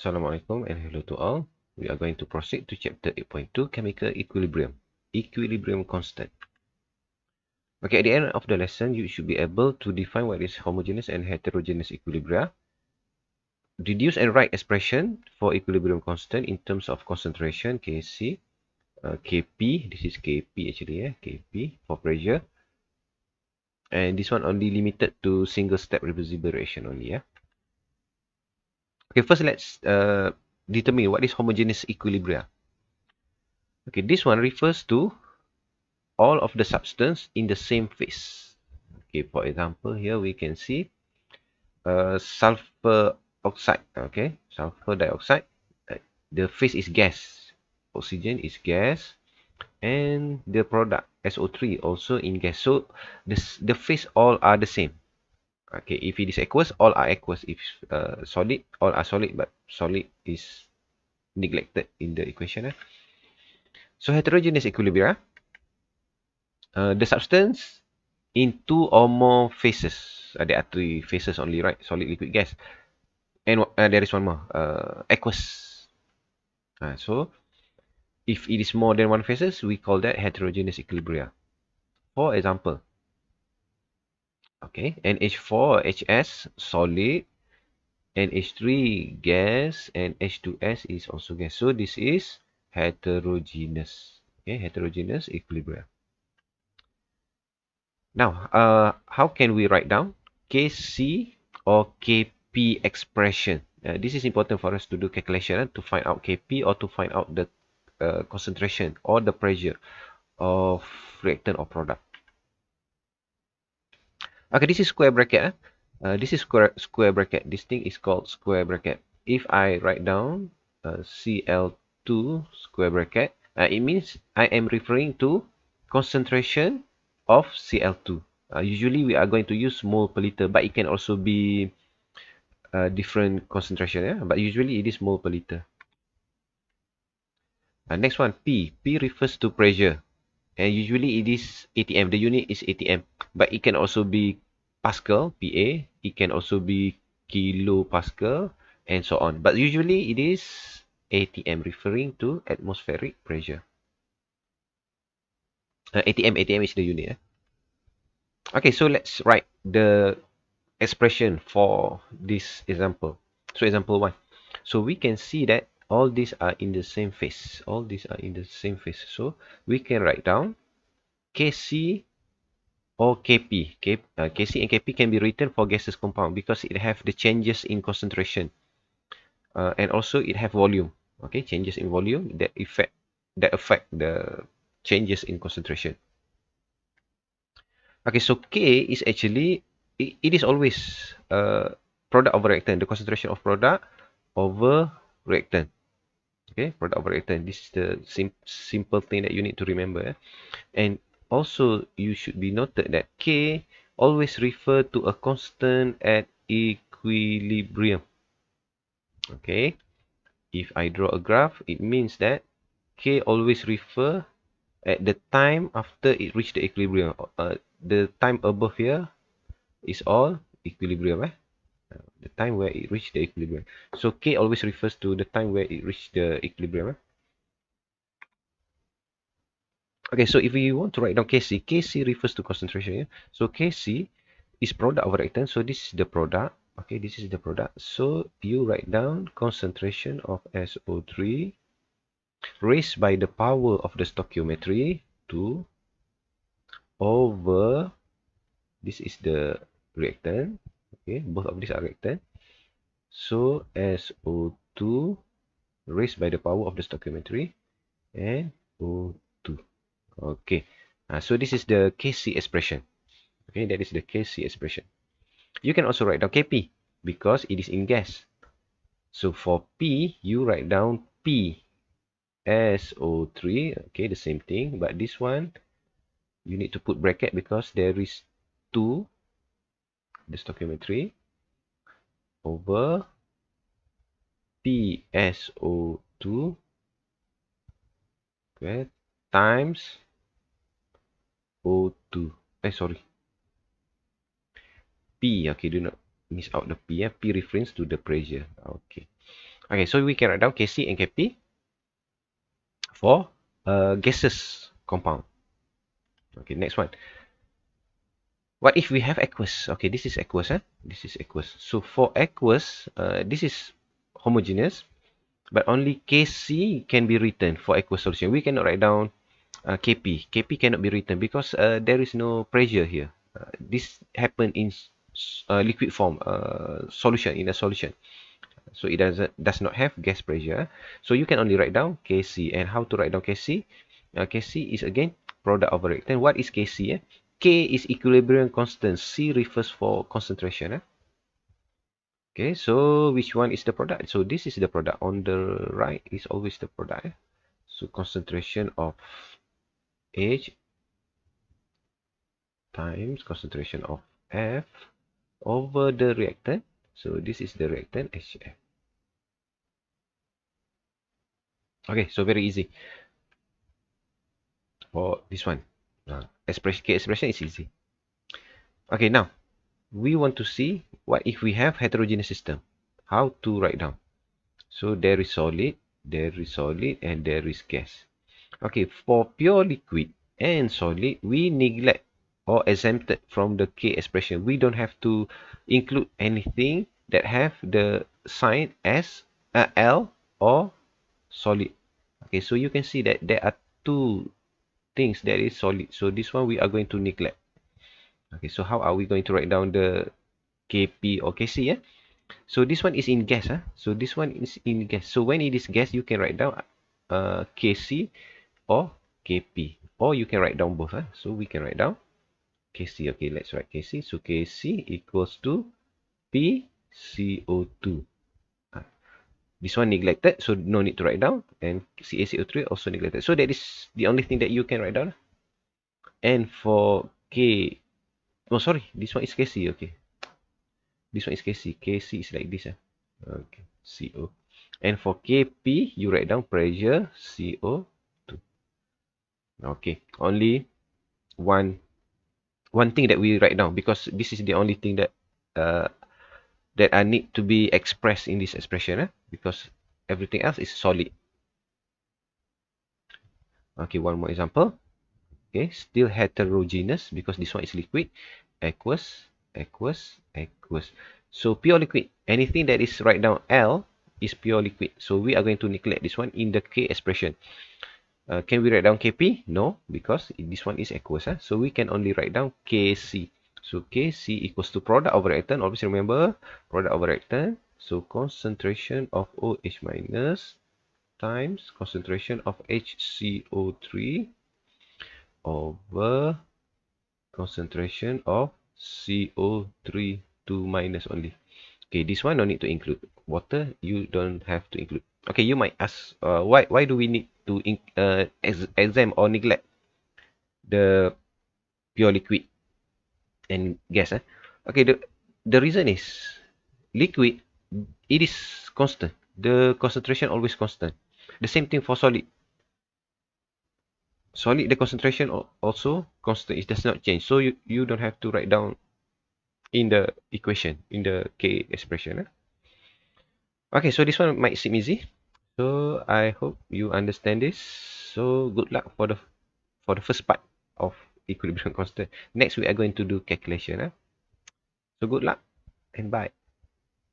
Assalamualaikum and hello to all. We are going to proceed to chapter 8.2, chemical equilibrium, equilibrium constant. Okay, at the end of the lesson, you should be able to define what is homogeneous and heterogeneous equilibria, reduce and write expression for equilibrium constant in terms of concentration, Kc, Kp, this is Kp actually, Kp for pressure, and this one only limited to single step reversible reaction only. Okay, first let's determine what is homogeneous equilibria. Okay, this one refers to all of the substance in the same phase. Okay, for example, here we can see sulfur oxide. Okay, sulfur dioxide. The phase is gas. Oxygen is gas, and the product SO3 also in gas. So the phase all are the same. Okay, if it is aqueous, all are aqueous. If solid, all are solid, but solid is neglected in the equation. So heterogeneous equilibria. The substance in two or more phases. There are three phases only, right? Solid, liquid, gas. And there is one more, aqueous. So, if it is more than one phases, we call that heterogeneous equilibria. For example, okay, NH4HS solid, NH3 gas, and H2S is also gas. So, this is heterogeneous. Okay, heterogeneous equilibria. Now, how can we write down Kc or Kp expression? This is important for us to do calculation to find out Kp or to find out the concentration or the pressure of reactant or product. Okay, this is square bracket. This is square bracket. This thing is called square bracket. If I write down Cl2 square bracket, it means I am referring to concentration of Cl2. Usually we are going to use mole per liter, but it can also be different concentration. But usually it is mole per liter. Next one, P. P refers to pressure. And usually it is ATM. The unit is ATM. But it can also be Pascal, PA. It can also be kilopascal, and so on. But usually it is ATM, referring to atmospheric pressure. ATM is the unit. Okay, so let's write the expression for this example. So example 1. So we can see that all these are in the same phase. All these are in the same phase. So we can write down Kc or Kp. Kc and Kp can be written for gaseous compound because it have the changes in concentration. And also it have volume. Okay, changes in volume that affect the changes in concentration. Okay, so K is actually, it is always product over reactant, the concentration of product over reactant. Okay, product over reactant. This is the simple thing that you need to remember. And also, you should be noted that K always refer to a constant at equilibrium. Okay, if I draw a graph, it means that K always refer at the time after it reached the equilibrium. The time above here is all equilibrium. The time where it reached the equilibrium. So K always refers to the time where it reached the equilibrium. Okay, so if we want to write down Kc, Kc refers to concentration. So Kc is product over reactant. So this is the product. Okay, this is the product. So you write down concentration of SO3 raised by the power of the stoichiometry 2 over, this is the reactant. Okay, both of these are reactant. So SO2 raised by the power of the stoichiometry and O2. Okay, so this is the Kc expression. Okay, that is the Kc expression. You can also write down Kp because it is in gas. So for P, you write down P SO3. Okay, the same thing, but this one you need to put bracket because there is 2, the stoichiometry, over PSO2 okay, times O2. Sorry. P, okay, do not miss out the P. P refers to the pressure. Okay. Okay, so we can write down Kc and Kp for gaseous compound. Okay, next one. What if we have aqueous? Okay, this is aqueous. This is aqueous. So for aqueous, this is homogeneous, but only Kc can be written for aqueous solution. We cannot write down Kp. Kp cannot be written because there is no pressure here. This happen in liquid form, solution, in a solution. So it does not have gas pressure. So you can only write down Kc. And how to write down Kc? Kc is again product of a reactant. What is Kc? K is equilibrium constant. C refers for concentration. Okay, so which one is the product? So this is the product. On the right is always the product. So concentration of H times concentration of F over the reactant. So this is the reactant HF. Okay, so very easy for this one. K expression is easy. Okay, now we want to see what if we have heterogeneous system. How to write down? So there is solid, and there is gas. Okay, for pure liquid and solid, we neglect or exempted from the K expression. We don't have to include anything that have the sign as L or solid. Okay, so you can see that there are two things that is solid. So this one we are going to neglect. Okay, so how are we going to write down the Kp or Kc? So this one is in gas. So this one is in gas. So when it is gas, you can write down Kc or Kp. Or you can write down both. So we can write down Kc. Okay, let's write Kc. So Kc equals to PCO2. This one neglected, so no need to write down. And CaCO3 also neglected. So that is the only thing that you can write down. And for K, oh sorry, this one is Kc. Okay, this one is Kc. Kc is like this. Okay, CO. And for Kp, you write down pressure CO2. Okay, only one thing that we write down, because this is the only thing that that I need to be expressed in this expression, because everything else is solid. Okay, one more example. Okay, still heterogeneous because this one is liquid. Aqueous, aqueous, aqueous. So pure liquid, anything that is right down L is pure liquid. So we are going to neglect this one in the K expression. Can we write down Kp? No, because this one is aqueous. So we can only write down Kc. So Kc equals to product of reactant. Always remember, product of reactant. So concentration of OH minus times concentration of HCO3 over concentration of CO3 2 minus only. Okay, this one no need to include. Water, you don't have to include. Okay, you might ask, why do we need to exempt or neglect the pure liquid and gas? Okay, the reason is liquid, it is constant. The concentration always constant. The same thing for solid. Solid, the concentration also constant. It does not change. So you don't have to write down in the equation, in the K expression. Okay, so this one might seem easy. So I hope you understand this. So good luck for the first part of equilibrium constant. Next we are going to do calculation. So good luck and bye.